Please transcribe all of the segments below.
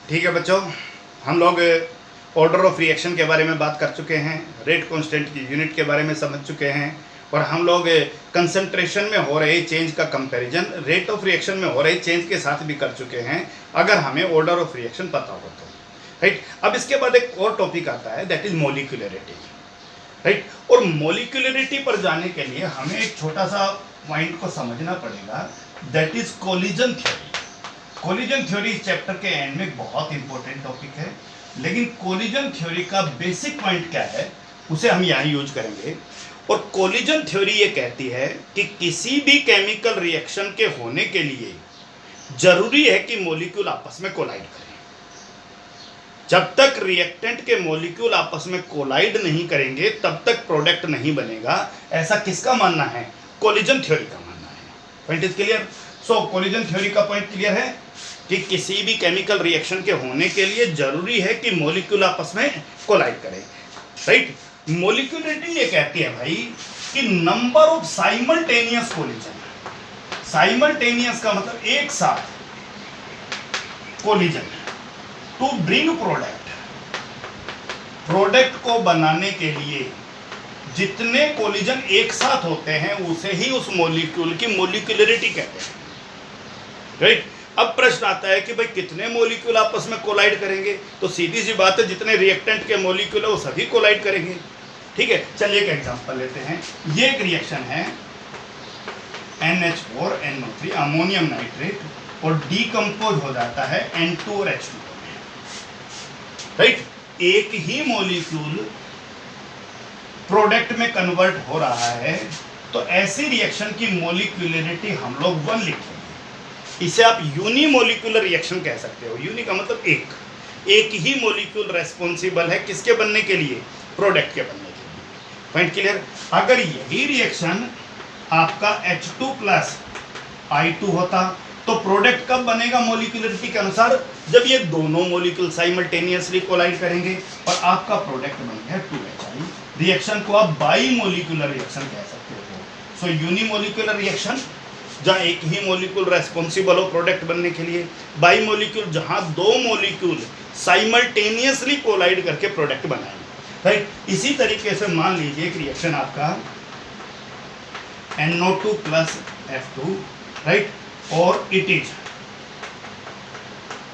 ठीक है बच्चों, हम लोग ऑर्डर ऑफ रिएक्शन के बारे में बात कर चुके हैं, रेट कांस्टेंट की यूनिट के बारे में समझ चुके हैं, और हम लोग कंसंट्रेशन में हो रहे चेंज का कंपैरिजन रेट ऑफ रिएक्शन में हो रहे चेंज के साथ भी कर चुके हैं, अगर हमें ऑर्डर ऑफ रिएक्शन पता हो तो। राइट, अब इसके बाद एक और टॉपिक आता है, दैट इज मोलिकुलरिटी। राइट, और मोलिकुलरिटी पर जाने के लिए हमें एक छोटा सा पॉइंट को समझना पड़ेगा, that is collision theory. Collision theory इस चैप्टर के एंड में बहुत इंपॉर्टेंट टॉपिक है, लेकिन कोलिजन थ्योरी का बेसिक पॉइंट क्या है उसे हम यहाँ यूज करेंगे। और कोलिजन थ्योरी ये कहती है कि किसी भी केमिकल रिएक्शन के होने के लिए जरूरी है कि मॉलिक्यूल आपस में कोलाइड करें। जब तक रिएक्टेंट के मॉलिक्यूल आपस में कोलाइड नहीं करेंगे तब तक प्रोडक्ट नहीं बनेगा। ऐसा किसका मानना है? कोलिजन थ्योरी का मानना है। Point is clear? So collision theory का पॉइंट क्लियर है कि किसी भी केमिकल रिएक्शन के होने के लिए जरूरी है कि मॉलिक्यूल आपस में कोलाइड करें। राइट, मॉलिक्यूलरिटी ये कहती है भाई कि number of simultaneous collision, simultaneous का मतलब एक साथ कोलिजन टू ब्रिंग प्रोडक्ट को बनाने के लिए जितने कोलिजन एक साथ होते हैं उसे ही उस मॉलिक्यूल की मॉलिक्यूलरिटी कहते हैं। राइट, अब प्रश्न आता है कि भाई कितने मॉलिक्यूल आपस में कोलाइड करेंगे? तो सीधी सी बात है, जितने रिएक्टेंट के मॉलिक्यूल है वो सभी कोलाइड करेंगे। ठीक है, चलिए एक एग्जांपल लेते हैं। ये एक रिएक्शन है NH4NO3 अमोनियम नाइट्रेट, और डीकंपोज हो जाता है N2 और H2 में। राइट, एक ही मॉलिक्यूल प्रोडक्ट में कन्वर्ट हो रहा है, तो ऐसी रिएक्शन की मॉलिक्यूलरिटी हम लोग 1 लिखेंगे। इसे आप यूनिमोलिकुलर रिएक्शन कह सकते हो। यूनि का मतलब एक ही मॉलिक्यूल रेस्पॉन्सिबल है किसके बनने के लिए? प्रोडक्ट के बनने के लिए। Point clear? अगर यही रिएक्शन आपका H2 प्लस I2 होता तो प्रोडक्ट कब बनेगा मॉलिक्यूलरिटी के अनुसार? जब ये दोनों मॉलिक्यूल साइमल्टेनियसली कोलाइड करेंगे और आपका प्रोडक्ट बन गया 2HI। रिएक्शन को आप बाई मोलिकुलर रिएक्शन कह सकते हो। सो यूनिमोलिकुलर रिएक्शन जहाँ एक ही मॉलिक्यूल रेस्पॉन्सिबल हो प्रोडक्ट बनने के लिए, बाई मोलिक्यूल जहाँ दो मॉलिक्यूल साइमल्टेनियसली कोलाइड करके प्रोडक्ट बनाएंगे। राइट, इसी तरीके से मान लीजिए एक रिएक्शन आपका NO2 प्लस F2, राइट, और it is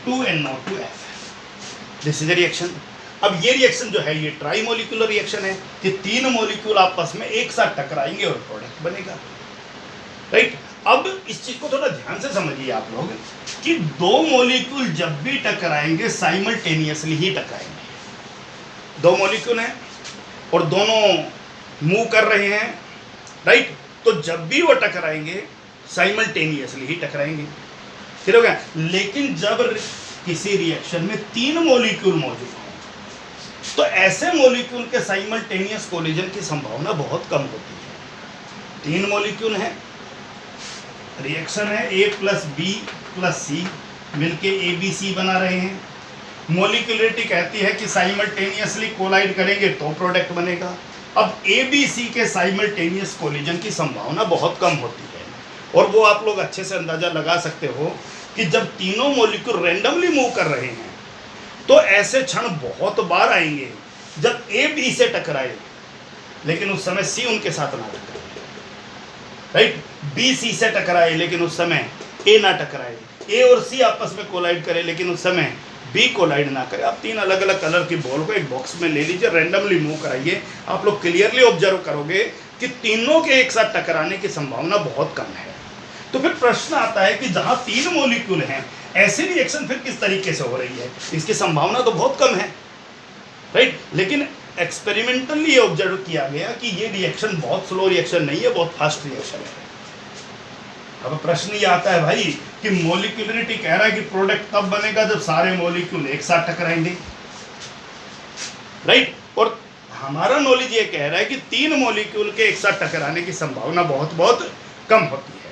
2NO2F। This is a reaction. अब ये रिएक्शन जो है ये ट्राई मोलिकुलर रिएक्शन है कि 3 मॉलिक्यूल आपस में एक साथ टकराएंगे और प्रोडक्ट बनेगा। राइट, अब इस चीज को थोड़ा ध्यान से समझिए आप लोग कि 2 मॉलिक्यूल जब भी टकराएंगे साइमल्टेनियसली ही टकराएंगे। 2 मॉलिक्यूल हैं और दोनों मूव कर रहे हैं। राइट, तो जब भी वो टकराएंगे साइमल्टेनियसली ही टकराएंगे। ठीक हो गया? लेकिन जब किसी रिएक्शन में 3 मॉलिक्यूल मौजूद हों तो ऐसे मॉलिक्यूल के साइमल्टेनियस कोलिजन की संभावना बहुत कम होती है। 3 मॉलिक्यूल हैं, रिएक्शन है A plus B plus C मिलके ABC बना रहे हैं। मॉलिक्यूलरिटी कहती है कि साइमल्टेनियसली कोलाइड करेंगे तो प्रोडक्ट बनेगा। अब ABC के साइमल्टेनियस कोलिजन की संभावना बहुत कम होती है, और वो आप लोग अच्छे से अंदाजा लगा सकते हो कि जब तीनों मॉलिक्यूल रैंडमली मूव कर रहे हैं तो ऐसे क्षण बहुत बार आएंगे जब A B से टकराए लेकिन उस समय C उनके साथ ना टकराए। राइट, B C से टकराए लेकिन उस समय A ना टकराए, A और C आपस में कोलाइड करे लेकिन उस समय B कोलाइड ना करे। आप 3 अलग अलग कलर की बॉल को एक बॉक्स में ले लीजिए, रैंडमली मूव कराइए, आप लोग क्लियरली ऑब्जर्व करोगे कि तीनों के एक साथ टकराने की संभावना बहुत कम है। तो फिर प्रश्न आता है कि जहां 3 मॉलिक्यूल हैं ऐसी रिएक्शन फिर किस तरीके से हो रही है? इसकी संभावना तो बहुत कम है। राइट, लेकिन एक्सपेरिमेंटली ये ऑब्जर्व किया गया कि ये रिएक्शन बहुत स्लो रिएक्शन नहीं है, बहुत फास्ट रिएक्शन है। अब प्रश्न ये आता है भाई कि मॉलिक्यूलरिटी कह रहा है कि प्रोडक्ट तब बनेगा जब सारे मॉलिक्यूल एक साथ टकराएंगे। राइट, और हमारा नॉलेज ये कह रहा है कि 3 मॉलिक्यूल के एक साथ टकराने की संभावना बहुत बहुत कम होती है।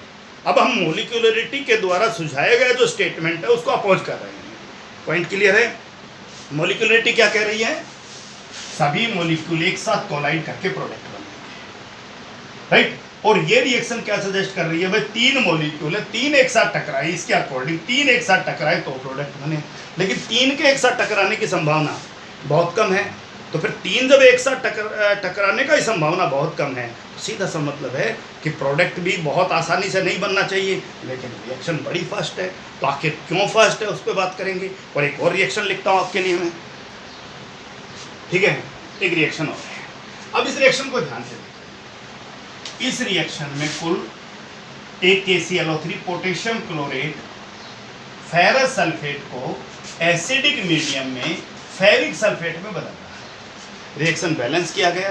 अब हम मॉलिक्यूलरिटी के द्वारा सुझाया गया जो स्टेटमेंट है उसको अपोज कर रहे हैं। पॉइंट क्लियर है? मॉलिक्यूलरिटी क्या कह रही है? सभी मॉलिक्यूल एक साथ कोलाइड करके प्रोडक्ट बनेंगे। राइट, और ये रिएक्शन क्या सजेस्ट कर रही है भाई, 3 मॉलिक्यूल है, 3 एक साथ टकराए, इसके अकॉर्डिंग 3 एक साथ टकराए तो प्रोडक्ट बने, लेकिन 3 के एक साथ टकराने की संभावना बहुत कम है। तो फिर 3 जब एक साथ टकराने का ही संभावना बहुत कम है, सीधा सा मतलब है कि प्रोडक्ट भी बहुत आसानी से नहीं बनना चाहिए, लेकिन रिएक्शन बड़ी फास्ट है। तो आखिर क्यों फास्ट है उस पर बात करेंगे। और एक और रिएक्शन लिखता हूँ आपके लिए मैं, ठीक है, एक रिएक्शन और है। अब इस रिएक्शन को ध्यान से देखिए। इस रिएक्शन में कुल एक KClO3 potassium chlorate ferrous sulphate को एसिडिक मीडियम में फेरिक सल्फेट में बदल रहा है। रिएक्शन बैलेंस किया गया,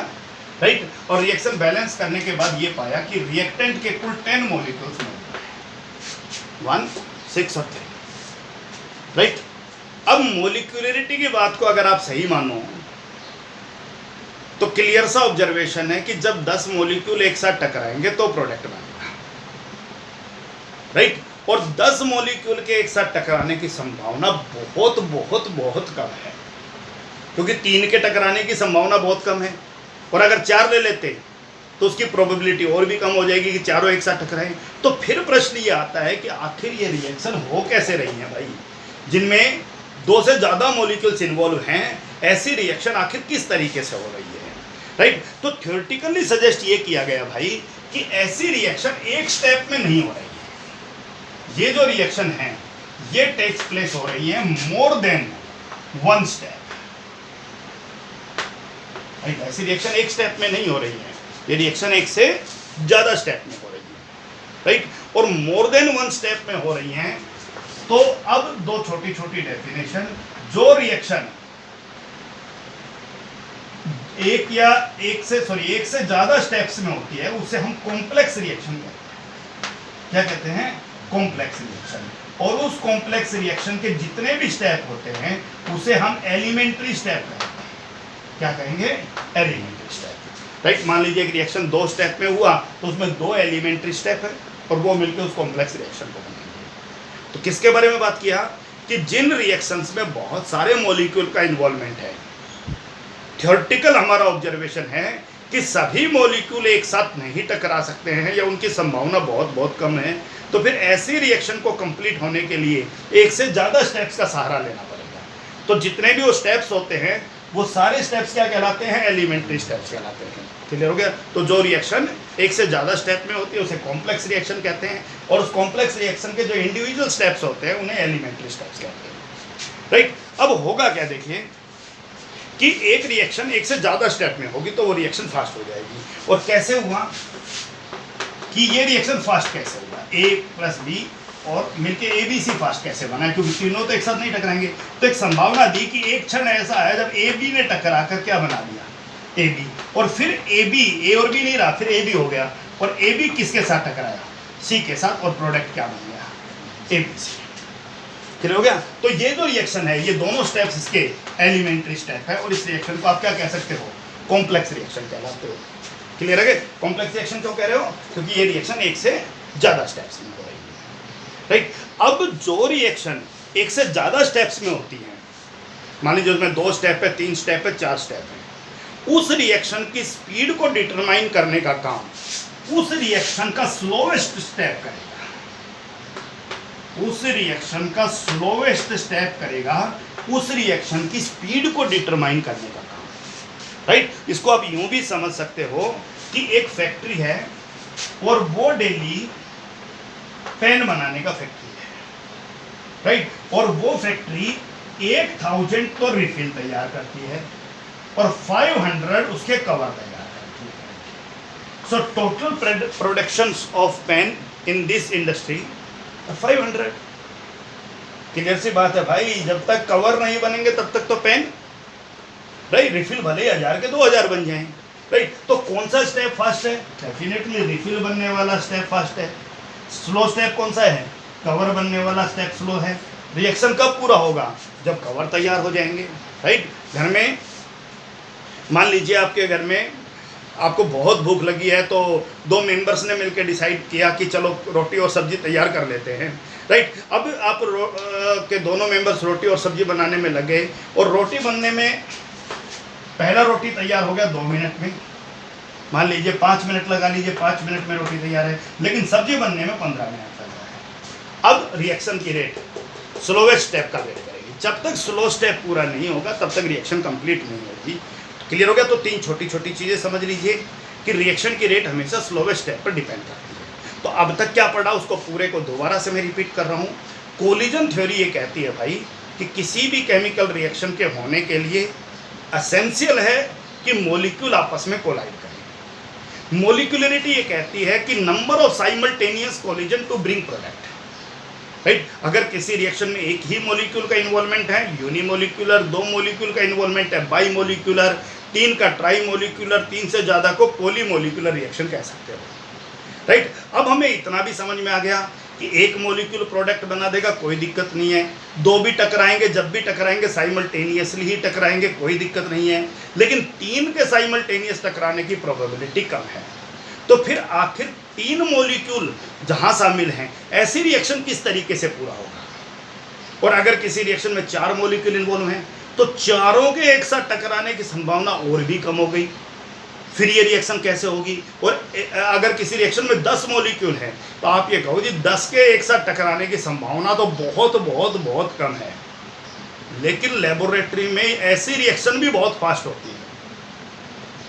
राइट। और रिएक्शन बैलेंस करने के बाद ये पाया कि रिएक्टेंट के कुल 10 मॉलिक्यूल्स मौजूद हैं, 1, 6 और 3, राइट। अब मोलिकुलरिटी की बात को अगर आप सही मानो तो क्लियर सा ऑब्जर्वेशन है कि जब 10 मॉलिक्यूल एक साथ टकराएंगे तो प्रोडक्ट बनेगा, राइट। और 10 मॉलिक्यूल के एक साथ टकराने की संभावना बहुत बहुत बहुत कम है, क्योंकि 3 के टकराने की संभावना बहुत कम है। और अगर 4 ले लेते तो उसकी प्रोबेबिलिटी और भी कम हो जाएगी कि चारों एक साथ टकराएं। तो फिर प्रश्न ये आता है कि आखिर ये रिएक्शन हो कैसे रही है भाई, जिनमें 2 से ज़्यादा मॉलिक्यूल्स इन्वॉल्व हैं, ऐसी रिएक्शन आखिर किस तरीके से हो रही है, राइट। तो थ्योरेटिकली सजेस्ट ये किया गया भाई कि ऐसी रिएक्शन एक स्टेप में नहीं हो रही है। ये जो रिएक्शन है ये टेक्स प्लेस हो रही है मोर देन 1 स्टेप, राइट। ऐसी रिएक्शन एक स्टेप में नहीं हो रही है, ये रिएक्शन एक से ज़्यादा स्टेप में हो रही है, राइट। और मोर देन 1 स्टेप में हो रही हैं। तो अब 2 छोटी छोटी डेफिनेशन, जो रिएक्शन एक से ज़्यादा स्टेप्स में होती है उसे हम कॉम्प्लेक्स रिएक्शन कहते हैं। क्या कहते हैं? Complex reaction. और उस कॉम्प्लेक्स रिएक्शन के जितने भी स्टेप होते हैं उसे हम एलिमेंट्री स्टेप कहते हैं। क्या कहेंगे? Elementary step, right. मान लीजिए एक रिएक्शन 2 स्टेप में हुआ तो उसमें 2 एलिमेंट्री स्टेप है और वो मिलकर उस कॉम्प्लेक्स रिएक्शन को बनाएंगे। तो किसके बारे में बात किया कि जिन रिएक्शंस में बहुत सारे मॉलिक्यूल का इन्वॉल्वमेंट है, थ्योरेटिकल हमारा ऑब्जर्वेशन है कि सभी मॉलिक्यूल एक साथ नहीं टकरा सकते हैं या उनकी संभावना बहुत बहुत कम है। तो फिर ऐसी रिएक्शन को कंप्लीट होने के लिए एक से ज़्यादा स्टेप्स का सहारा लेना पड़ेगा। तो जितने भी वो स्टेप्स होते हैं वो सारे स्टेप्स क्या कहलाते हैं? एलिमेंट्री स्टेप्स कहलाते हैं। क्लियर हो गया? तो जो रिएक्शन एक से ज़्यादा स्टेप में होती है उसे कॉम्प्लेक्स रिएक्शन कहते हैं, और उस कॉम्प्लेक्स रिएक्शन के जो इंडिविजुअल स्टेप्स होते हैं उन्हें एलिमेंट्री स्टेप्स कहते हैं, राइट। अब होगा क्या, देखिए कि एक रिएक्शन एक से ज़्यादा स्टेप में होगी तो वो रिएक्शन फास्ट हो जाएगी। और कैसे हुआ कि ये रिएक्शन फास्ट कैसे हुआ? A+B और मिलके ABC फास्ट कैसे बना है? क्योंकि तीनों तो एक साथ नहीं टकराएंगे। तो एक संभावना दी कि एक क्षण ऐसा आया जब AB ने टकरा कर क्या बना दिया? AB। और फिर A और B नहीं रहा, फिर AB हो गया। और AB किसके साथ टकराया? C के साथ, और प्रोडक्ट क्या बन गया? ABC। क्लियर हो गया? तो ये जो रिएक्शन है ये दोनों स्टेप्स इसके एलिमेंट्री स्टेप है, और इस रिएक्शन को आप क्या कह सकते हो? कॉम्प्लेक्स रिएक्शन कहलाते हो। क्लियर है? कॉम्प्लेक्स रिएक्शन क्यों कह रहे हो? क्योंकि ये रिएक्शन एक से ज़्यादा स्टेप्स में हो रही है, राइट। अब जो रिएक्शन एक से ज़्यादा स्टेप्स में होती है, मान लीजिए उसमें 2 स्टेप है, 3 स्टेप है, 4 स्टेप है, उस रिएक्शन की स्पीड को डिटरमाइन करने का काम उस रिएक्शन का स्लोएस्ट स्टेप करेगा। उस रिएक्शन का स्लोएस्ट स्टेप करेगा उस रिएक्शन की स्पीड को डिटरमाइन करने का काम, राइट। इसको आप यूं भी समझ सकते हो कि एक फैक्ट्री है और वो डेली पेन बनाने का फैक्ट्री है, राइट। और वो फैक्ट्री 1000 तो रिफिल तैयार करती है और 500 उसके कवर तैयार करती है। So total production of pen in this industry 500। Clear सी बात है भाई, जब तक कवर नहीं बनेंगे तब तक तो पेन, राइट, रिफिल भले 1000 के 2000 बन जाएं, राइट। तो कौन सा स्टेप फास्ट है? डेफिनेटली रिफिल बनने वाला स्टेप फास्ट है। स्लो स्टेप कौन सा है? कवर बनने वाला स्टेप स्लो है। रिएक्शन कब पूरा होगा? जब कवर तैयार हो जाएंगे, राइट। घर में मान लीजिए आपके घर में आपको बहुत भूख लगी है तो 2 मेंबर्स ने मिलकर डिसाइड किया कि चलो रोटी और सब्जी तैयार कर लेते हैं, राइट। अब आप के दोनों मेंबर्स रोटी और सब्जी बनाने में लगे और रोटी बनने में पहला रोटी तैयार हो गया 2 मिनट में, मान लीजिए 5 मिनट लगा लीजिए, 5 मिनट में रोटी तैयार है, लेकिन सब्जी बनने में 15 मिनट लग रहा है। अब रिएक्शन की रेट स्लोवेस्ट स्टेप का वेट करेगी। जब तक स्लो स्टेप पूरा नहीं होगा तब तक रिएक्शन कंप्लीट नहीं होगी। क्लियर हो गया? तो 3 छोटी छोटी चीज़ें समझ लीजिए कि रिएक्शन की रेट हमेशा स्लोवेस्ट स्टेप पर डिपेंड करती है। तो अब तक क्या पढ़ा उसको पूरे को दोबारा से मैं रिपीट कर रहा हूँ। कोलिजन थ्योरी ये कहती है भाई कि किसी भी केमिकल रिएक्शन के होने के लिए एसेंशियल है कि मॉलिक्यूल आपस में कोलाइड करें। मोलिकुलरिटी ये कहती है कि number of simultaneous collision to bring product, right. अगर किसी रिएक्शन में एक ही मॉलिक्यूल का इन्वॉल्वमेंट है, यूनिमोलिकुलर, 2 मॉलिक्यूल का इन्वॉल्वमेंट है बाई मॉलिक्यूलर, 3 का ट्राई मॉलिक्यूलर, 3 से ज़्यादा को पॉलीमोलिकुलर रिएक्शन कह सकते हो, राइट। अब हमें इतना भी समझ में आ गया कि एक मॉलिक्यूल प्रोडक्ट बना देगा, कोई दिक्कत नहीं है। 2 भी टकराएंगे, जब भी टकराएंगे साइमल्टेनियसली ही टकराएंगे, कोई दिक्कत नहीं है। लेकिन 3 के साइमल्टेनियस टकराने की प्रोबेबिलिटी कम है। तो फिर आखिर 3 मॉलिक्यूल जहां शामिल हैं, ऐसी रिएक्शन किस तरीके से पूरा होगा? और अगर किसी रिएक्शन में 4 मॉलिक्यूल इन्वॉल्व हैं तो चारों के एक साथ टकराने की संभावना और भी कम हो गई। फिर ये रिएक्शन कैसे होगी? और अगर किसी रिएक्शन में 10 मॉलिक्यूल हैं तो आप ये कहो जी 10 के एक साथ टकराने की संभावना तो बहुत बहुत बहुत कम है। लेकिन लेबोरेटरी में ऐसी रिएक्शन भी बहुत फास्ट होती है,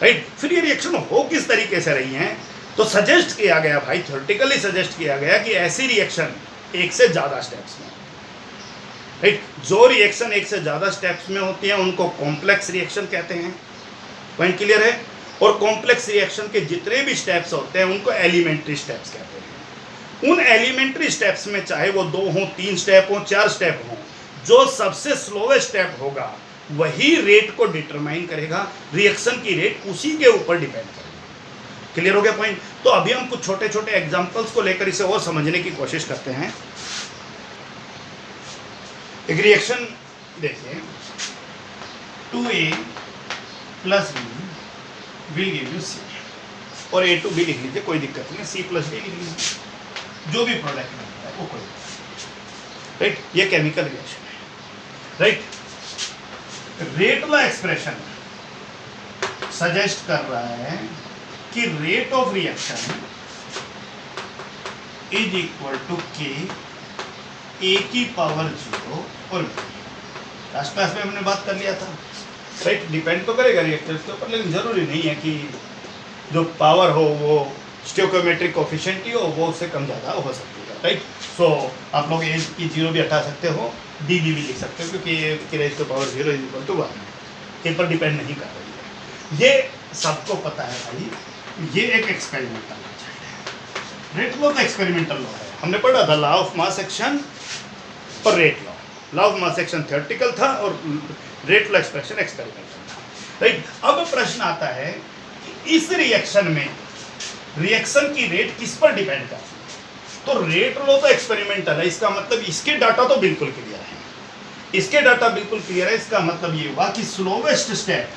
राइट। फिर ये रिएक्शन हो किस तरीके से रही हैं? तो सजेस्ट किया गया भाई, थ्योरेटिकली सजेस्ट किया गया कि ऐसी रिएक्शन एक से ज़्यादा स्टेप्स में, राइट। जो रिएक्शन एक से ज़्यादा स्टेप्स में होती हैं उनको कॉम्प्लेक्स रिएक्शन कहते हैं। पॉइंट क्लियर है? और कॉम्प्लेक्स रिएक्शन के जितने भी स्टेप्स होते हैं उनको एलिमेंट्री स्टेप्स कहते हैं। उन एलिमेंट्री स्टेप्स में चाहे वो 2 हों, 3 स्टेप हों, 4 स्टेप हों, जो सबसे स्लोवेस्ट स्टेप होगा वही रेट को डिटरमाइन करेगा। रिएक्शन की रेट उसी के ऊपर डिपेंड करेगी। क्लियर हो गया पॉइंट? तो अभी हम कुछ छोटे छोटे एग्जांपल्स को लेकर इसे और समझने की कोशिश करते हैं। एक रिएक्शन देखिए, 2A + B will give you C, और A2B लिख लीजिए, कोई दिक्कत नहीं, C + D लिख लीजिए, जो भी प्रोडक्ट बनता है वो कोई, राइट। ये केमिकल रिएक्शन है, राइट। रेट वाला एक्सप्रेशन सजेस्ट कर रहा है कि rate of reaction is equal to K A⁻0 और लास्ट क्लास में हमने बात कर लिया था, राइट। डिपेंड तो करेगा रिएक्टर्स के ऊपर, लेकिन जरूरी नहीं है कि जो पावर हो वो स्टोइकोमेट्रिक कोफिशिएंट ही हो, वो उससे कम ज़्यादा हो सकती है, राइट। सो आप लोग A की 0 भी हटा सकते हो, D भी लिख सकते हो, क्योंकि A की रेज़ टू पावर 0 = 1 ए पर डिपेंड नहीं कर रही है। ये सबको पता है भाई, ये एक एक्सपेरिमेंटल रिजल्ट है। रेट लॉ तो एक्सपेरिमेंटल लॉ है, हमने पढ़ा था लॉ ऑफ मास एक्शन और rate law. Law of mass action theoretical था और रेट लॉ एक्सप्रेशन एक्सपेरिमेंटल था, राइट। अब प्रश्न आता है कि इस रिएक्शन में रिएक्शन की रेट किस पर डिपेंड करती है? तो रेट लॉ तो एक्सपेरिमेंटल है, इसका मतलब इसके डाटा तो बिल्कुल क्लियर है, इसके डाटा बिल्कुल क्लियर है। इसका मतलब ये हुआ कि स्लोवेस्ट स्टेप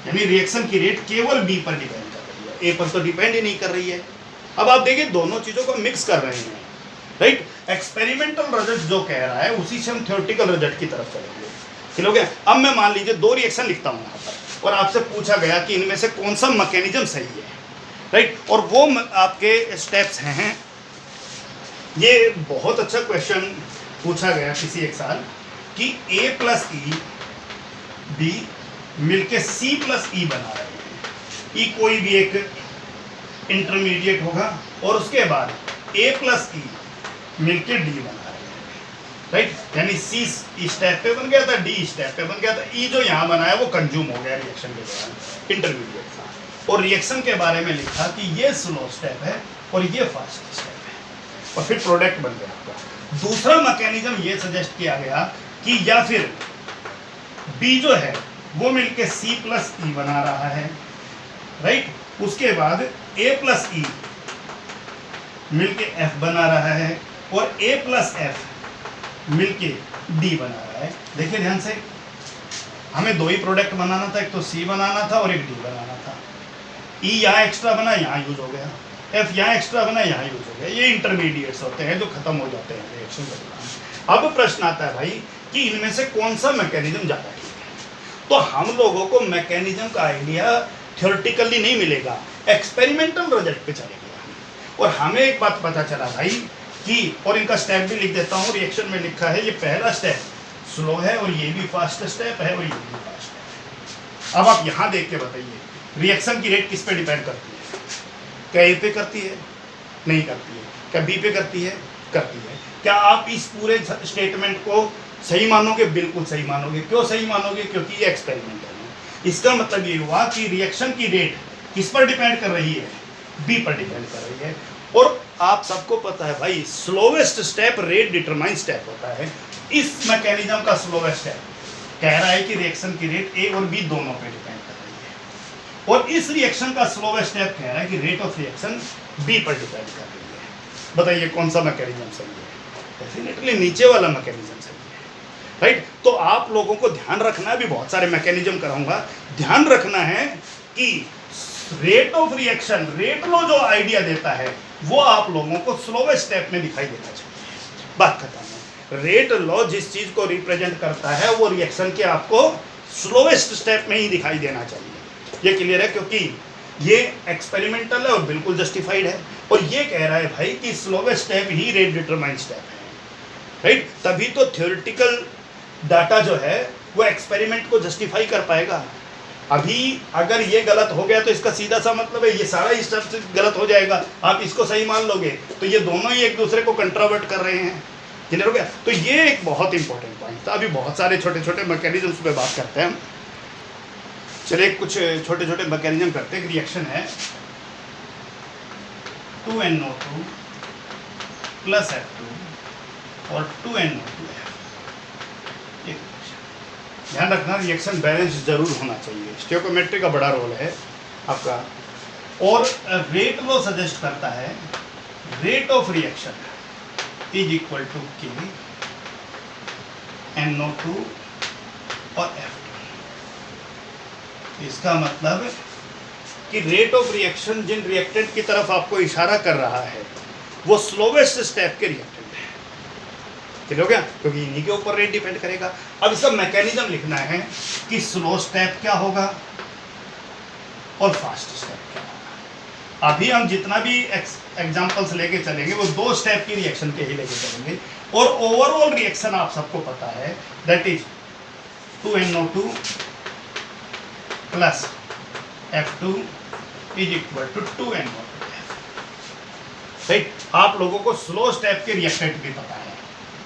यानी रिएक्शन की रेट केवल B पर डिपेंड कर रही है, A पर तो डिपेंड ही नहीं कर रही है। अब आप देखिए दोनों चीजों को मिक्स कर रहे हैं, राइट। एक्सपेरिमेंटल रिजल्ट जो कह रहा है उसी से हम थ्योरेटिकल रिजल्ट की तरफ चलेंगे। ठीक हो गया? अब मैं मान लीजिए 2 रिएक्शन लिखता हूँ यहाँ पर और आपसे पूछा गया कि इनमें से कौन सा मैकेनिज्म सही है, राइट। और वो आपके स्टेप्स हैं। ये बहुत अच्छा क्वेश्चन पूछा गया किसी एक साल कि A + E B मिलके C + E बना रहे हैं। E कोई भी एक इंटरमीडिएट होगा और उसके बाद A + E मिलके D बना रहे हैं, राइट। यानी C स्टेप पे बन गया था, D स्टेप पे बन गया था, E जो यहाँ बनाया वो कंज्यूम हो गया रिएक्शन के दौरान, इंटरमीडिएट था। और रिएक्शन के बारे में लिखा कि ये स्लो स्टेप है और ये फास्ट स्टेप है, और फिर प्रोडक्ट बन गया आपका। दूसरा मैकेनिज्म ये सजेस्ट किया गया कि या फिर B जो है वो मिलके C + E बना रहा है, राइट। उसके बाद A + E मिलके F बना रहा है और A + F मिलके D बना रहा है। देखिए ध्यान से, हमें 2 ही प्रोडक्ट बनाना था, एक तो C बनाना था और एक D बनाना था। E यहाँ एक्स्ट्रा बना, यहाँ यूज हो गया, F यहाँ एक्स्ट्रा बना, यहाँ यूज हो गया। ये इंटरमीडिएट्स होते हैं जो खत्म हो जाते हैं रिएक्शन के दौरान। अब प्रश्न आता है भाई कि इनमें से कौन सा मैकेनिज्म ज़्यादा ठीक है। तो हम लोगों को मैकेनिज्म का आइडिया थ्योरेटिकली नहीं मिलेगा, एक्सपेरिमेंटल रिजल्ट पे चलेगा। और हमें एक बात पता चला भाई कि, और इनका स्टेप भी लिख देता हूँ, रिएक्शन में लिखा है ये पहला स्टेप स्लो है और ये भी फास्ट स्टेप है और ये भी फास्ट है। अब आप यहाँ देख के बताइए रिएक्शन की रेट किस पे डिपेंड करती है? क्या ए पे करती है? नहीं करती है। क्या बी पे करती है? करती है। क्या आप इस पूरे स्टेटमेंट को सही मानोगे? बिल्कुल सही मानोगे। क्यों सही मानोगे? क्योंकि ये एक्सपेरिमेंटल है। इसका मतलब ये हुआ कि रिएक्शन की रेट किस पर डिपेंड कर रही है? बी पर डिपेंड कर रही है। और आप सबको पता है भाई slowest step rate determine step होता है। इस मैकेनिज्म का स्लोवेस्ट स्टेप कह रहा है कि रिएक्शन की रेट ए और बी दोनों पे डिपेंड कर रही है, और इस रिएक्शन का स्लोवेस्ट स्टेप कह रहा है कि रेट ऑफ रिएक्शन बी पर डिपेंड कर रही है। बताइए कौन सा मैकेनिज्म सही है? डेफिनेटली नीचे वाला मैकेनिज्म सही है, राइट। तो आप लोगों को ध्यान रखना है, भी बहुत सारे मैकेनिज्म कराऊंगा, ध्यान रखना है कि रेट ऑफ रिएक्शन, रेट लो जो आइडिया देता है वो आप लोगों को स्लोवेस्ट स्टेप में दिखाई देना चाहिए। बात खत्म है। रेट लॉ जिस चीज को रिप्रेजेंट करता है वो रिएक्शन के आपको स्लोवेस्ट स्टेप में ही दिखाई देना चाहिए। ये क्लियर है? क्योंकि ये एक्सपेरिमेंटल है और बिल्कुल जस्टिफाइड है, और ये कह रहा है भाई कि स्लोवेस्ट स्टेप ही रेट डिटरमाइन स्टेप है, राइट। तभी तो थ्योरेटिकल डाटा जो है वो एक्सपेरिमेंट को जस्टिफाई कर पाएगा। अभी अगर ये गलत हो गया तो इसका सीधा सा मतलब है ये सारा ही स्टेप गलत हो जाएगा। आप इसको सही मान लोगे तो ये दोनों ही एक दूसरे को कंट्रावर्ट कर रहे हैं। क्लियर हो गया? तो ये एक बहुत इंपॉर्टेंट पॉइंट था। अभी बहुत सारे छोटे छोटे मैकेनिज्म पे बात करते हैं। चलिए कुछ छोटे छोटे मैकेनिज्म करते हैं। रिएक्शन है 2NO2 प्लस F2 और 2NO2F। ध्यान रखना रिएक्शन बैलेंस जरूर होना चाहिए। स्टोइकोमेट्री का बड़ा रोल है आपका। और रेट लॉ सजेस्ट करता है rate of reaction is equal to K NO2 और F2। इसका मतलब कि रेट ऑफ रिएक्शन जिन रिएक्टेंट की तरफ आपको इशारा कर रहा है वो स्लोवेस्ट स्टेप के रिएक्टेंट है। क्लियर हो गया? क्योंकि इन्हीं के ऊपर रेट डिपेंड करेगा। अब इसका मैकेनिज्म लिखना है कि स्लो स्टेप क्या होगा और फास्ट स्टेप क्या होगा। अभी हम जितना भी एग्जांपल्स लेके चलेंगे वो 2 स्टेप की रिएक्शन के ही लेके चलेंगे, और ओवरऑल रिएक्शन आप सबको पता है that is 2NO2 plus F2 is equal to 2NO2F, right. आप लोगों को स्लो स्टेप के रिएक्टेंट भी पता है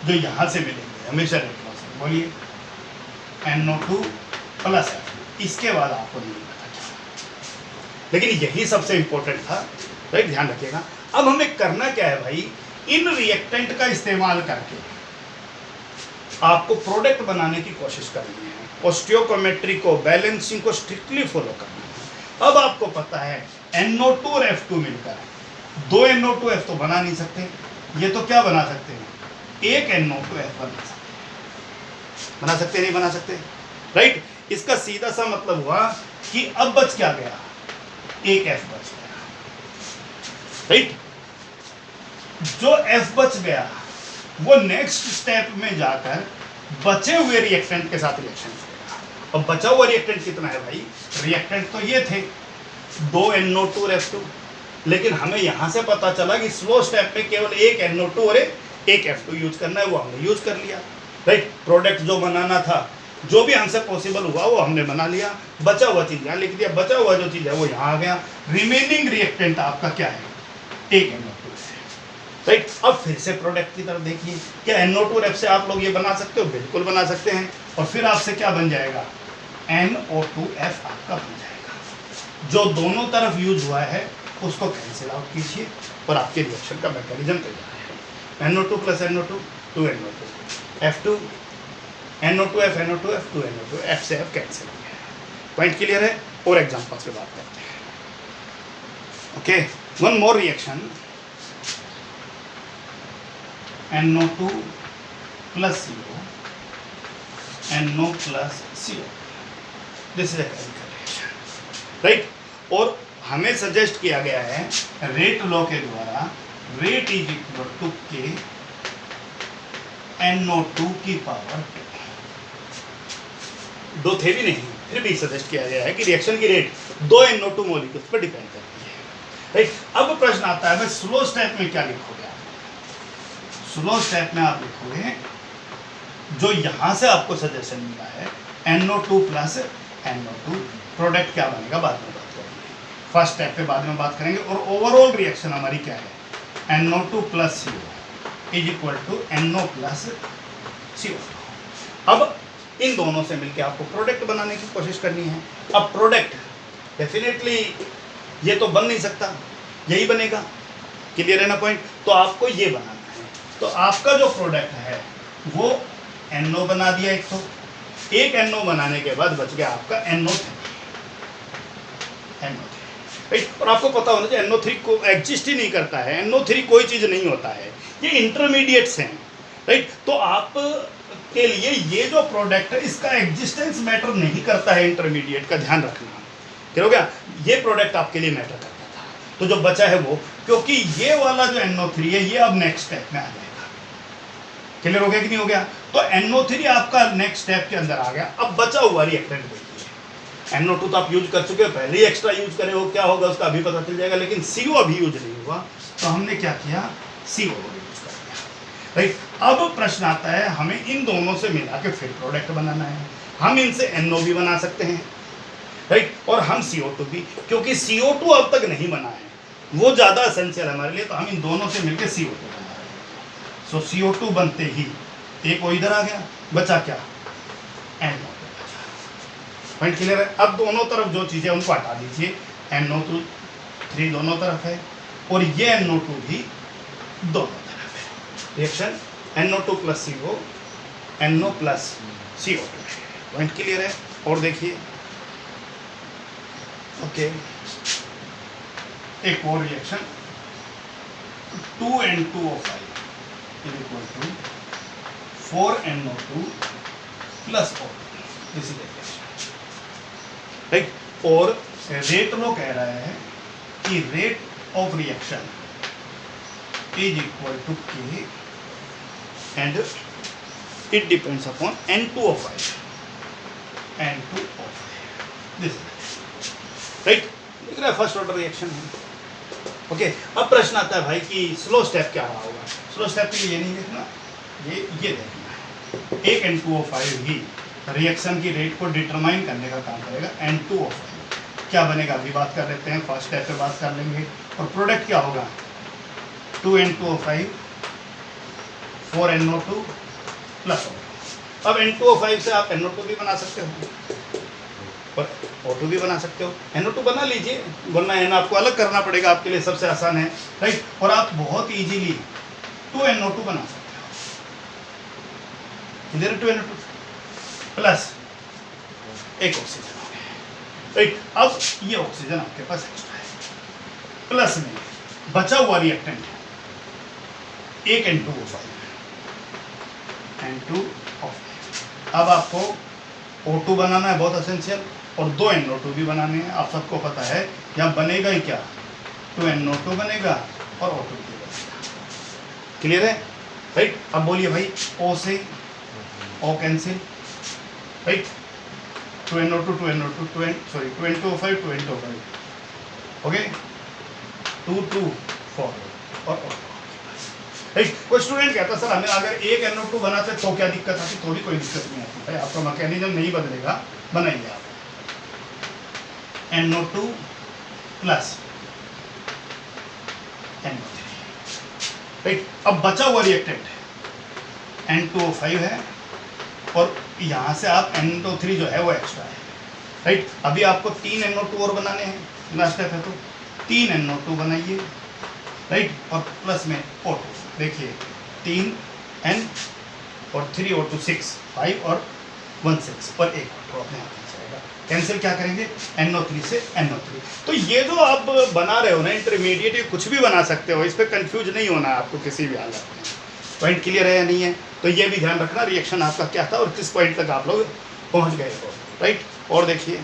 जो यहां से मिलेंगे हमेशा रेट लॉ से। बोलिए NO2 प्लस F2, इसके बाद आपको नहीं पता चला, लेकिन यही सबसे इंपॉर्टेंट था, राइट। ध्यान रखिएगा। अब हमें करना क्या है भाई, इन रिएक्टेंट का इस्तेमाल करके आपको प्रोडक्ट बनाने की कोशिश करनी है और स्टोइकोमेट्री को, बैलेंसिंग को स्ट्रिक्टली फॉलो करना है। अब आपको पता है NO2 और F2 मिलकर 2 NO2F तो बना नहीं सकते, ये तो क्या बना सकते हैं? एक NO2F बना सकते नहीं बना सकते, राइट। इसका सीधा सा मतलब हुआ कि अब बच क्या गया? एक F बच गया, राइट। जो F बच गया वो नेक्स्ट स्टेप में जाकर बचे हुए रिएक्टेंट के साथ रिएक्शन करेगा। अब बचा हुआ रिएक्टेंट कितना है भाई? रिएक्टेंट तो ये थे 2 NO2 और F2, लेकिन हमें यहां से पता चला कि स्लो स्टेप में केवल एक NO2 और एक F2 यूज करना है, वो हमने यूज कर लिया, राइट। प्रोडक्ट जो बनाना था, जो भी हमसे पॉसिबल हुआ वो हमने बना लिया। बचा हुआ चीज यहाँ लिख दिया, बचा हुआ जो चीज है वो यहाँ आ गया। रिमेनिंग रिएक्टेंट आपका क्या है? एक NO2 है, राइट। अब फिर से प्रोडक्ट की तरफ देखिए, क्या NO2 और F से आप लोग ये बना सकते हो? बिल्कुल बना सकते हैं। और फिर आपसे क्या बन जाएगा? NO2F आपका बन जाएगा। जो दोनों तरफ यूज हुआ है उसको कैंसिल आउट कीजिए और आपके रिएक्शन का मैकेनिज्म तैयार है। NO2 plus NO2 2NO2, F2 NO2F NO2F 2NO2, F से F कैंसिल हो गया। पॉइंट क्लियर है? और एग्जांपल्स पे बात करते हैं। Okay, one more reaction NO2 plus CO NO plus CO, this is a chemical reaction, right. और हमें सजेस्ट किया गया है रेट लॉ के द्वारा rate is equal to K NO2 की पावर 2 थे भी नहीं, फिर भी सजेस्ट किया गया है कि रिएक्शन की रेट 2 NO2 मॉलिक्यूल्स पर डिपेंड करती है, राइट। अब प्रश्न आता है भाई स्लो स्टेप में क्या लिखोगे आप? स्लो स्टेप में आप लिखोगे जो यहां से आपको सजेशन मिला है NO2 प्लस NO2, प्रोडक्ट क्या बनेगा बाद में बात करेंगे, फर्स्ट स्टेप पे बाद में बात करेंगे। और ओवरऑल रिएक्शन हमारी क्या है, NO2 plus CO is equal to NO plus CO। अब इन दोनों से मिलकर आपको प्रोडक्ट बनाने की कोशिश करनी है। अब प्रोडक्ट डेफिनेटली ये तो बन नहीं सकता, यही बनेगा, क्लियर है ना पॉइंट? तो आपको ये बनाना है। तो आपका जो प्रोडक्ट है वो NO बना दिया एक, तो एक NO बनाने के बाद बच गया आपका NO3, राइट। और आपको पता होना चाहिए NO3 को एग्जिस्ट ही नहीं करता है, NO3 कोई चीज़ नहीं होता है, ये इंटरमीडिएट्स हैं, राइट। तो आप के लिए ये जो प्रोडक्ट है इसका एग्जिस्टेंस मैटर नहीं करता है, इंटरमीडिएट का ध्यान रखना, क्या हो गया? ये प्रोडक्ट आपके लिए मैटर करता था, तो जो बचा है वो, क्योंकि ये वाला जो NO3 है ये अब नेक्स्ट स्टेप में आ जाएगा, क्लियर हो गया कि नहीं हो गया? तो NO3 आपका नेक्स्ट स्टेप के अंदर आ गया। अब बचा हुआ रिएक्टेंट देखिए, NO2 तो आप यूज कर चुके हो, पहले ही एक्स्ट्रा यूज करे हो, क्या होगा उसका अभी पता चल जाएगा, लेकिन CO अभी यूज नहीं हुआ, तो हमने क्या किया, CO यूज कर दिया, राइट। अब प्रश्न आता है हमें इन दोनों से मिला के फिर प्रोडक्ट बनाना है। हम इनसे NO भी बना सकते हैं, राइट, और हम CO2 भी, क्योंकि CO2 अब तक नहीं बना है, वो ज़्यादा एसेंशियल है हमारे लिए, तो हम इन दोनों से मिलकर CO2 बना रहे हैं। सो CO2 बनते ही एक वो इधर आ गया, बचा क्या, NO2 बचा। पॉइंट क्लियर है? अब दोनों तरफ जो चीज़ें उनको हटा दीजिए, NO2 दोनों तरफ है और ये NO2 भी दोनों तरफ है। Reaction NO2 plus CO, NO plus CO2। Point clear है? और देखिए, ओके, एक और reaction 2N2O5 is equal to 4NO2 plus O2, this is reaction, right. और रेट लो कह रहा है कि rate of reaction is equal to K and it depends upon N2O5, this right, दिख रहा है? फर्स्ट ऑर्डर रिएक्शन है, okay. अब प्रश्न आता है भाई कि स्लो स्टेप क्या रहा होगा? स्लो स्टेप के लिए ये नहीं देखना, ये देखना है। एक N2O5 ही रिएक्शन की रेट को डिटरमाइन करने का काम करेगा। N2O5 क्या बनेगा अभी बात कर लेते हैं, फर्स्ट स्टेप पे बात कर लेंगे। और प्रोडक्ट क्या होगा, 2N2O5 4NO2 प्लस O2। अब N2O5 से आप NO2 भी बना सकते हो और O2 भी बना सकते हो। NO2 बना लीजिए, वरना N आपको अलग करना पड़ेगा, आपके लिए सबसे आसान है, राइट। और आप बहुत इजीली 2NO2 बना सकते हो, इधर 2NO2 प्लस एक ऑक्सीजन हो गया, राइट। अब ये ऑक्सीजन आपके पास एक्स्ट्रा है, प्लस में बचा हुआ रिएक्टेंट है एक N2O5, अब आपको O2 बनाना है, बहुत एसेंशियल, और 2 NO2 भी बनाने हैं। आप सबको पता है यहाँ बनेगा ही क्या, 2NO2 बनेगा और O2 भी बनेगा, क्लियर है, राइट। अब बोलिए भाई, O से O cancel, right, 2NO2 2N2O5 2N2O5, okay, 2 2 4 और O2, राइट। कोई स्टूडेंट कहता सर हमें अगर एक NO2 बनाते तो क्या दिक्कत आती? तो भी कोई दिक्कत नहीं आती है, आपका मैकेनिज्म नहीं बदलेगा, बनाइए आप NO2 प्लस NO3, राइट। अब बचा हुआ रिएक्टेंट N2O5 है और यहाँ से आप NO3 जो है वो एक्स्ट्रा है, राइट। अभी आपको 3 NO2 और बनाने हैं, लास्ट स्टेप है, तो 3 NO2 बनाइए, राइट, और प्लस में O2, देखिए 3 N और 3 O2 6 5 और 1 6 और एक तो अपने हाथ में जाएगा, कैंसिल क्या करेंगे, NO3 से NO3। तो ये जो आप बना रहे हो ना इंटरमीडिएट, ये कुछ भी बना सकते हो, इस पर कंफ्यूज नहीं होना है आपको किसी भी हालत में। पॉइंट क्लियर है या नहीं है? तो ये भी ध्यान रखना रिएक्शन आपका क्या था और किस पॉइंट तक आप लोग पहुंच गए हो, राइट। और देखिए,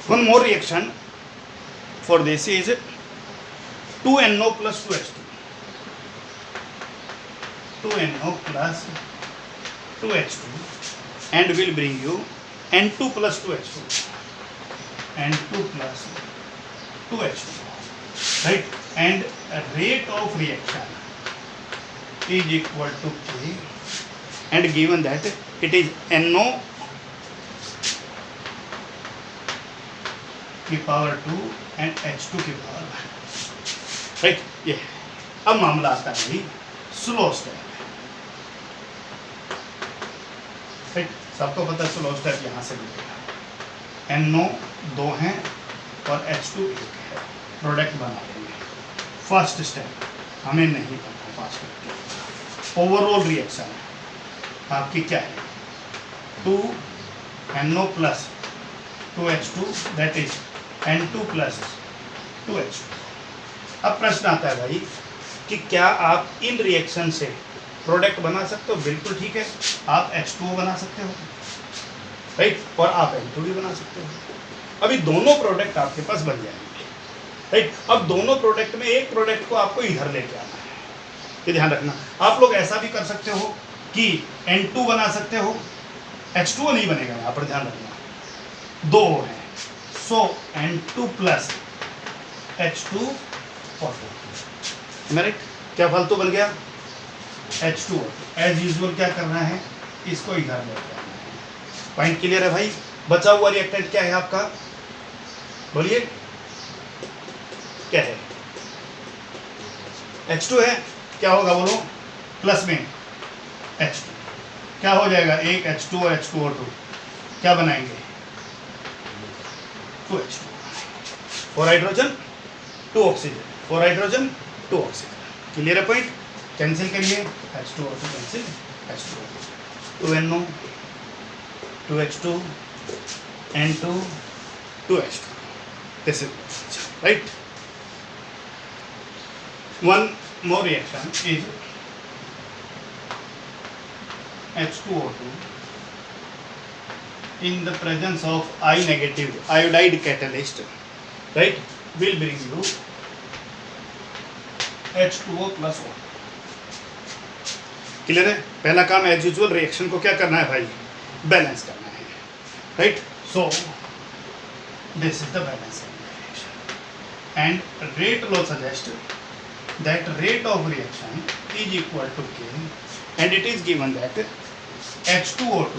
one more reaction for this is 2NO plus 2H2, 2NO plus 2H2 and will bring you N2 plus 2H2, N2 plus 2H2, right? And rate of reaction is equal to K, and given that it is NO की power 2 and H2 की power 1, right? ये अब मामला आता है भाई slow step, right? सबको पता है स्लो स्टेप यहाँ से मिलेगा, NO 2 हैं और H2 1 है, प्रोडक्ट बना लेंगे। फर्स्ट स्टेप हमें नहीं पता, फर्स्ट स्टेप ओवरऑल रिएक्शन आपकी क्या है, 2 NO plus 2H2 that is N2 plus 2H2। अब प्रश्न आता है भाई कि क्या आप इन रिएक्शन से प्रोडक्ट बना सकते हो? बिल्कुल ठीक है, आप H2O बना सकते हो, राइट? और आप N2 भी बना सकते हो। अभी दोनों प्रोडक्ट आपके पास बन जाएंगे, राइट? अब दोनों प्रोडक्ट में एक प्रोडक्ट को आपको इधर लेके आना है, ये ध्यान रखना। आप लोग ऐसा भी कर सकते हो कि N2 बना सकते हो, H2O नहीं बनेगा यहाँ पर, ध्यान रखना, दो हैं, सो N2 प्लस H2 और 2, राइट? क्या फालतू बन गया? H2O। एज यूजुअल क्या करना है, इसको इधर लेके आना है। पॉइंट क्लियर है भाई? बचा हुआ रिएक्टेंट क्या है आपका, बोलिए क्या है? H2 है, क्या होगा बोलो, प्लस में H2, क्या हो जाएगा, एक H2 और H2O2, क्या बनाएंगे, 2H2, 4 hydrogen 2 oxygen, 4 hydrogen 2 oxygen. Clear है पॉइंट? कैंसिल करिए, H2O2 cancel, H2O2, 2NO 2H2 N2 2H2, this is right. One more reaction is H2O2 in the presence of I negative iodide catalyst, right, will bring you H2O plus O। Clear है? पहला काम as usual reaction को क्या करना है भाई, balance करना है, right? So this is the balance reaction and rate law suggest that rate of reaction is equal to K and it is given that H2O2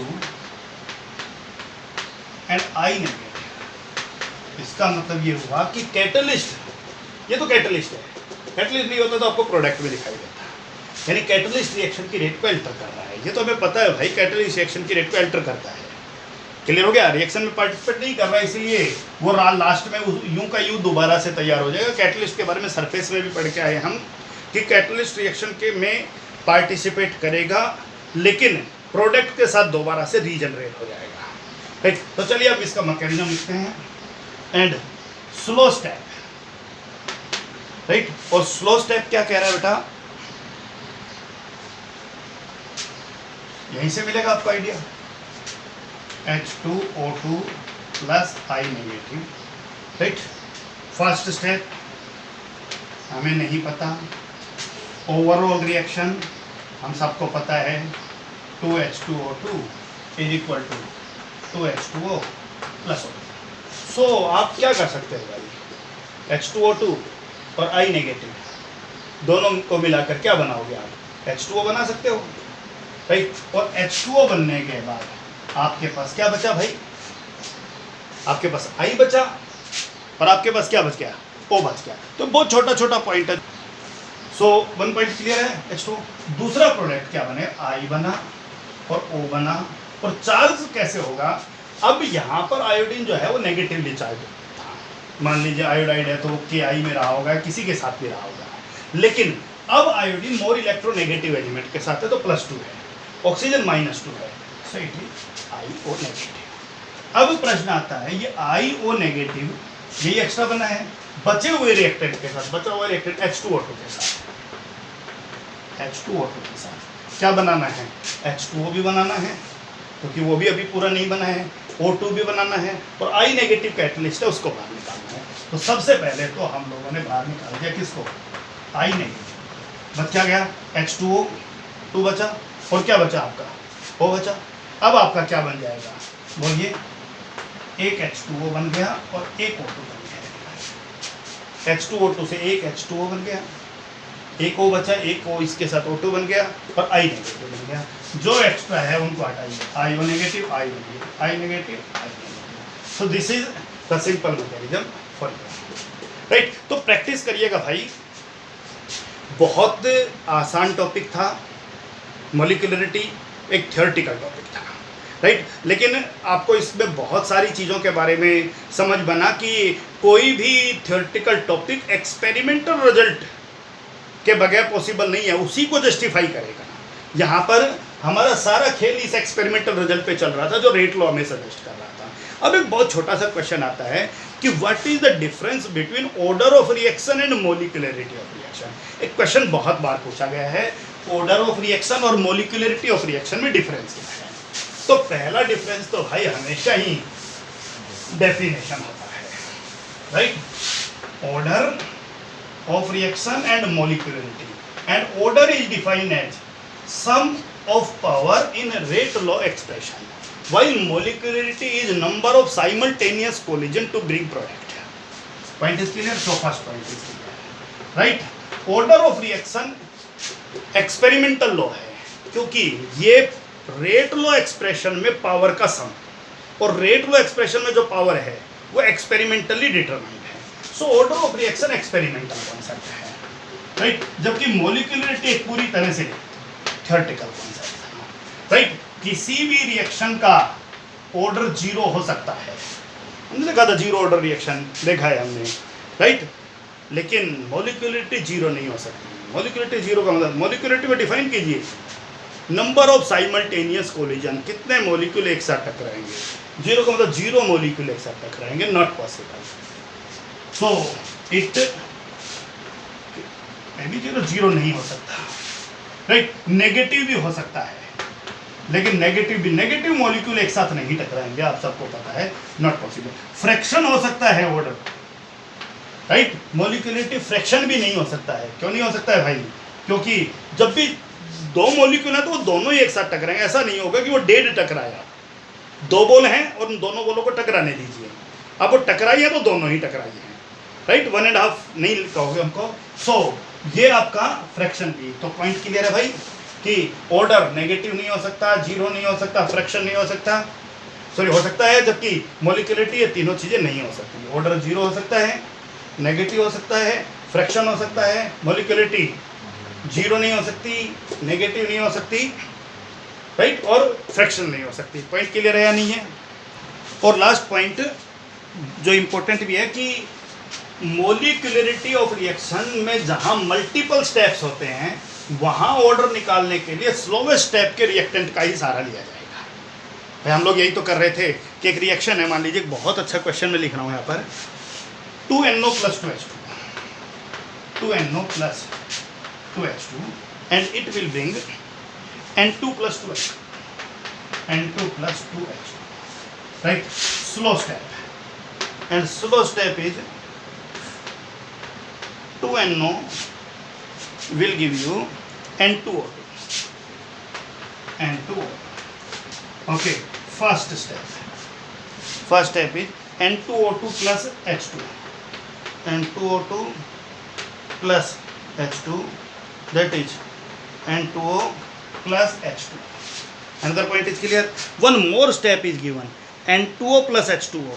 and I negative। इसका मतलब ये हुआ कि कैटलिस्ट, ये तो कैटलिस्ट है, कैटलिस्ट नहीं होता तो आपको प्रोडक्ट में दिखाई देता, यानी कैटलिस्ट रिएक्शन की रेट को अल्टर कर रहा है। ये तो हमें पता है भाई, कैटलिस्ट रिएक्शन की रेट को अल्टर करता है। क्लियर हो गया? रिएक्शन में पार्टिसिपेट नहीं कर रहा है, इसलिए वो लास्ट में यूं का यूं दोबारा से तैयार हो जाएगा। कैटलिस्ट के बारे में सरफेस में भी पढ़ के आए हम कि कैटलिस्ट रिएक्शन के में पार्टिसिपेट करेगा, लेकिन प्रोडक्ट के साथ दोबारा से रीजनरेट हो जाएगा, राइट? तो चलिए अब इसका मैकेनिज्म लिखते हैं एंड स्लो स्टेप, राइट? और स्लो स्टेप क्या कह रहा है बेटा, यहीं से मिलेगा आपको idea, H2O2 plus I negative, right? First step हमें नहीं पता, ओवरऑल रिएक्शन हम सबको पता है, 2H2O2 is equal to 2H2O plus O। So आप क्या कर सकते हैं भाई, H2O2 और I नेगेटिव दोनों को मिलाकर क्या बनाओगे आप, H2O बना सकते हो, राइट? और H2O बनने के बाद आपके पास क्या बचा भाई, आपके पास I बचा और आपके पास क्या बच गया, O बच गया। तो बहुत छोटा छोटा पॉइंट है। सो वन पॉइंट क्लियर है H2। दूसरा प्रोडक्ट क्या बने, I बना और O बना, और चार्ज कैसे होगा, अब यहाँ पर आयोडीन जो है वो नेगेटिवली चार्ज था, मान लीजिए आयोडाइड है तो Ki में रहा होगा, किसी के साथ भी रहा होगा, लेकिन अब आयोडीन मोर इलेक्ट्रोनेगेटिव एलिमेंट के साथ है तो +2 है, ऑक्सीजन -2 है, so it is IO negative. अब प्रश्न आता है ये IO नेगेटिव यही एक्स्ट्रा बना है बचे हुए रिएक्टेंट के साथ, बचा हुआ रिएक्टेंट H2O2 के साथ, H2O2 के साथ क्या बनाना है, H2O भी बनाना है क्योंकि वो भी अभी पूरा नहीं बना है, O2 भी बनाना है, और I नेगेटिव कैटलिस्ट है उसको बाहर निकालना है। तो सबसे पहले तो हम लोगों ने बाहर निकाल दिया किसको, I नेगेटिव, बच क्या गया, H2O2 बचा, और क्या बचा आपका, O बचा। अब आपका क्या बन जाएगा, बोलिए, एक H2O बन गया और एक O2 बन गया। H2O2 से एक H2O बन गया, एक O बचा, एक O इसके साथ O2 बन गया और I नेगेटिव बन गया। जो एक्स्ट्रा है उनको हटाइए, I negative, I negative, I negative, I negative. So this is the simple mechanism for right. तो प्रैक्टिस करिएगा भाई, बहुत आसान टॉपिक था, मॉलिक्यूलरिटी एक थियोरेटिकल टॉपिक था राइट, लेकिन आपको इसमें बहुत सारी चीज़ों के बारे में समझ बना कि कोई भी थियोरेटिकल टॉपिक एक्सपेरिमेंटल रिजल्ट के बगैर पॉसिबल नहीं है, उसी को जस्टिफाई करेगा। यहाँ पर हमारा सारा खेल इस एक्सपेरिमेंटल रिजल्ट पे चल रहा था जो रेट लॉ हमें सजेस्ट कर रहा था। अब एक बहुत छोटा सा क्वेश्चन आता है कि what is the difference between order of reaction and molecularity of reaction. एक क्वेश्चन बहुत बार पूछा गया है, ऑर्डर ऑफ रिएक्शन और मॉलिक्यूलरिटी ऑफ रिएक्शन में डिफरेंस क्या है। तो पहला डिफरेंस तो भाई हमेशा ही डेफिनेशन होता है right. Order of reaction and molecularity, and order is defined as sum of power in rate law expression, while molecularity is number of simultaneous collision to bring product. Point is clear? So first point is clear right. Order of reaction experimental law है, क्योंकि ये rate law expression में power का सम, और rate law expression में जो power है वो एक्सपेरिमेंटली डिटरमाइंड है। So order of reaction experimental concept है राइट, जबकि मॉलिक्यूलरिटी एक पूरी तरह से थियोरेटिकल कॉन्सेप्ट है राइट। किसी भी रिएक्शन का ऑर्डर जीरो हो सकता है, हमने देखा था जीरो ऑर्डर रिएक्शन देखा है हमने राइट, लेकिन मॉलिक्यूलरिटी जीरो नहीं हो सकती। मॉलिक्यूलरिटी जीरो का मतलब, मॉलिक्यूलरिटी में डिफाइन कीजिए, नंबर ऑफ साइमल्टेनियस कोलिजन, कितने मॉलिक्यूल एक साथ टकराएंगे। जीरो का मतलब जीरो मॉलिक्यूल एक साथ टकराएंगे, नॉट पॉसिबल। सो इट भी जीरो नहीं हो सकता राइट। नेगेटिव भी हो सकता है, लेकिन नेगेटिव मॉलिक्यूल एक साथ नहीं टकराएंगे, आप सबको पता है, नॉट पॉसिबल। फ्रैक्शन हो सकता है ऑर्डर राइट, मॉलिक्यूलरिटी फ्रैक्शन भी नहीं हो सकता है। क्यों नहीं हो सकता है भाई? क्योंकि जब भी दो मॉलिक्यूल है तो वो दोनों ही एक साथ टकराएंगे, ऐसा नहीं होगा कि वो डेड टकराया। दो बॉल हैं और उन दोनों बॉलों को टकराने दीजिए, अब वो टकराई है तो दोनों ही टकराई है राइट, 1.5 नहीं कहोगे हमको। सो ये आपका फ्रैक्शन भी, तो पॉइंट क्लियर है भाई कि ऑर्डर नेगेटिव नहीं हो सकता, जीरो नहीं हो सकता, फ्रैक्शन नहीं हो सकता, सॉरी हो सकता है, जबकि मॉलिक्यूलरिटी ये तीनों चीज़ें नहीं हो सकती। ऑर्डर जीरो हो सकता है, नेगेटिव हो सकता है, फ्रैक्शन हो सकता है, मॉलिक्यूलरिटी जीरो नहीं हो सकती, नेगेटिव नहीं हो सकती राइट, और फ्रैक्शन नहीं हो सकती। पॉइंट क्लियर है या नहीं है? और लास्ट पॉइंट जो इम्पोर्टेंट भी है कि मोलिकुलरिटी ऑफ रिएक्शन में जहां मल्टीपल स्टेप्स होते हैं वहां ऑर्डर निकालने के लिए स्लोवेस्ट स्टेप के रिएक्टेंट का ही सहारा लिया जाएगा। भाई हम लोग यही तो कर रहे थे कि एक रिएक्शन है, मान लीजिए बहुत अच्छा क्वेश्चन में लिख रहा हूं यहाँ पर, 2NO + 2H2, 2NO + 2H2 and it will bring N2 + 2H2, N2 + 2H2 right, slow step, and slow step is 2NO will give you N2O2, N2O2 okay. First step is N2O2 plus H2, N2O2 plus H2, that is N2O plus H2. Another point is clear. One more step is given, N2O plus H2O,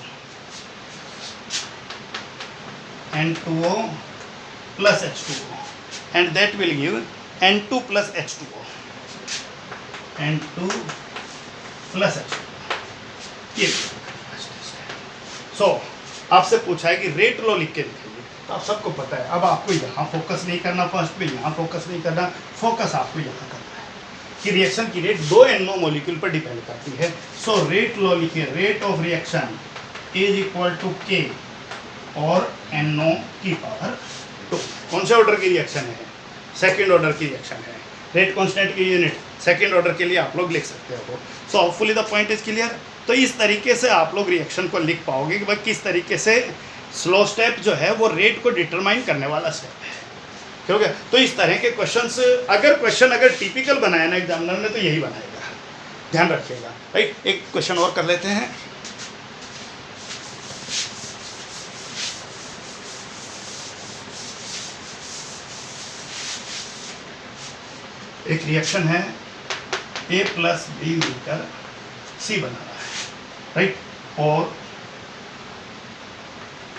N2O plus H2O, and that will give N2 plus H2O, N2 plus H2O. ये सो आपसे पूछा है कि rate law लिख के दिखाइए, तो आप सबको पता है। अब आपको यहाँ फोकस नहीं करना, फर्स्ट पे यहाँ फोकस नहीं करना, फोकस आपको यहाँ करना है कि रिएक्शन की रेट 2NO मॉलिक्यूल पर डिपेंड करती है। सो रेट लॉ लिखिए, rate of reaction is equal to K और NO की पावर 2। कौन से ऑर्डर की रिएक्शन है? सेकेंड ऑर्डर की रिएक्शन है। रेट कांस्टेंट की यूनिट सेकेंड ऑर्डर के लिए आप लोग लिख सकते हो। So hopefully the point is clear. तो इस तरीके से आप लोग रिएक्शन को लिख पाओगे कि भाई किस तरीके से स्लो स्टेप जो है वो रेट को डिटरमाइन करने वाला स्टेप है, ठीक है। तो इस तरह के क्वेश्चंस, अगर टिपिकल बनाया ना एग्जामिनर ने तो यही बनाएगा ध्यान रखिएगा, राइट। एक क्वेश्चन और कर लेते हैं। एक रिएक्शन है A प्लस बी मिलकर C बना रहा है, राइट। और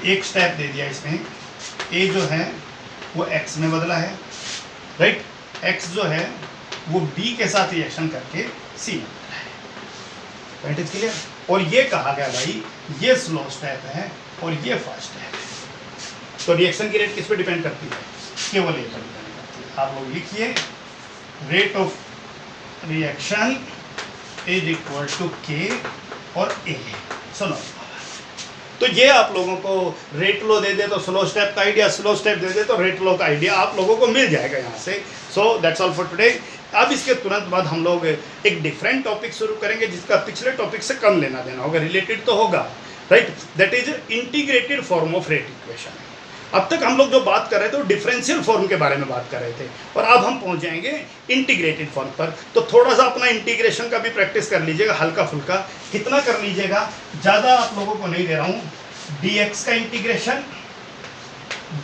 एक स्टेप दे दिया इसमें, A जो है वो X में बदला है, राइट। X जो है वो B के साथ रिएक्शन करके C में बदला है, राइट। Is clear. और ये कहा गया भाई ये स्लो स्टेप है और ये फास्ट स्टेप है। तो रिएक्शन की रेट किस पे डिपेंड करती है? केवल ए पर डिपेंड करती है। आप लोग लिखिए rate of reaction is equal to K और ए। सुनो, तो ये आप लोगों को रेट लो दे दे तो स्लो स्टेप का आइडिया, स्लो स्टेप दे दे तो रेट लो का आइडिया आप लोगों को मिल जाएगा यहाँ से। So that's all for today. अब इसके तुरंत बाद हम लोग एक डिफरेंट टॉपिक शुरू करेंगे जिसका पिछले टॉपिक से कम लेना देना होगा, रिलेटेड तो होगा, right. That is integrated form of rate equation. अब तक हम लोग जो बात कर रहे थे वो डिफरेंशियल फॉर्म के बारे में बात कर रहे थे और अब हम पहुंच जाएंगे इंटीग्रेटेड फॉर्म पर। तो थोड़ा सा अपना इंटीग्रेशन का भी प्रैक्टिस कर लीजिएगा, हल्का फुल्का। कितना कर लीजिएगा, ज़्यादा आप लोगों को नहीं दे रहा हूँ। dx का इंटीग्रेशन,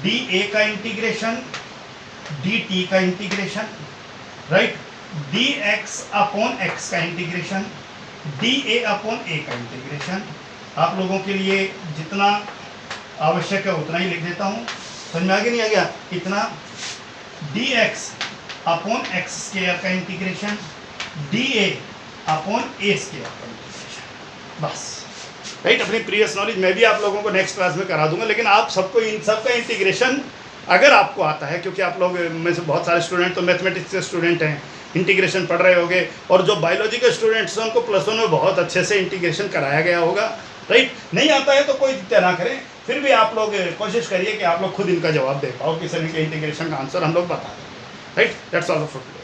dA का इंटीग्रेशन, dt का integration, right. dx upon x का इंटीग्रेशन, dA अपॉन a का इंटीग्रेशन। आप लोगों के लिए जितना आवश्यक है उतना ही लिख देता हूँ। समझ में आगे नहीं आ गया? इतना dx अपॉन एक्स स्क्वायर का integration, dA upon a square का इंटीग्रेशन, बस, राइट। अपनी प्रीवियस नॉलेज मैं भी आप लोगों को नेक्स्ट क्लास में करा दूंगा, लेकिन आप सबको इन सब का इंटीग्रेशन अगर आपको आता है, क्योंकि आप लोग में से बहुत सारे स्टूडेंट तो मैथमेटिक्स के स्टूडेंट हैं, इंटीग्रेशन पढ़ रहे होंगे, और जो बायोलॉजी के स्टूडेंट्स हैं उनको प्लस 1 में बहुत अच्छे से इंटीग्रेशन कराया गया होगा, राइट। नहीं आता है तो कोई चिंता ना करें, फिर भी आप लोग कोशिश करिए कि आप लोग खुद इनका जवाब दे पाओ, किसी न किसी इंटीग्रेशन का आंसर हम लोग बता देंगे, right. That's all for today.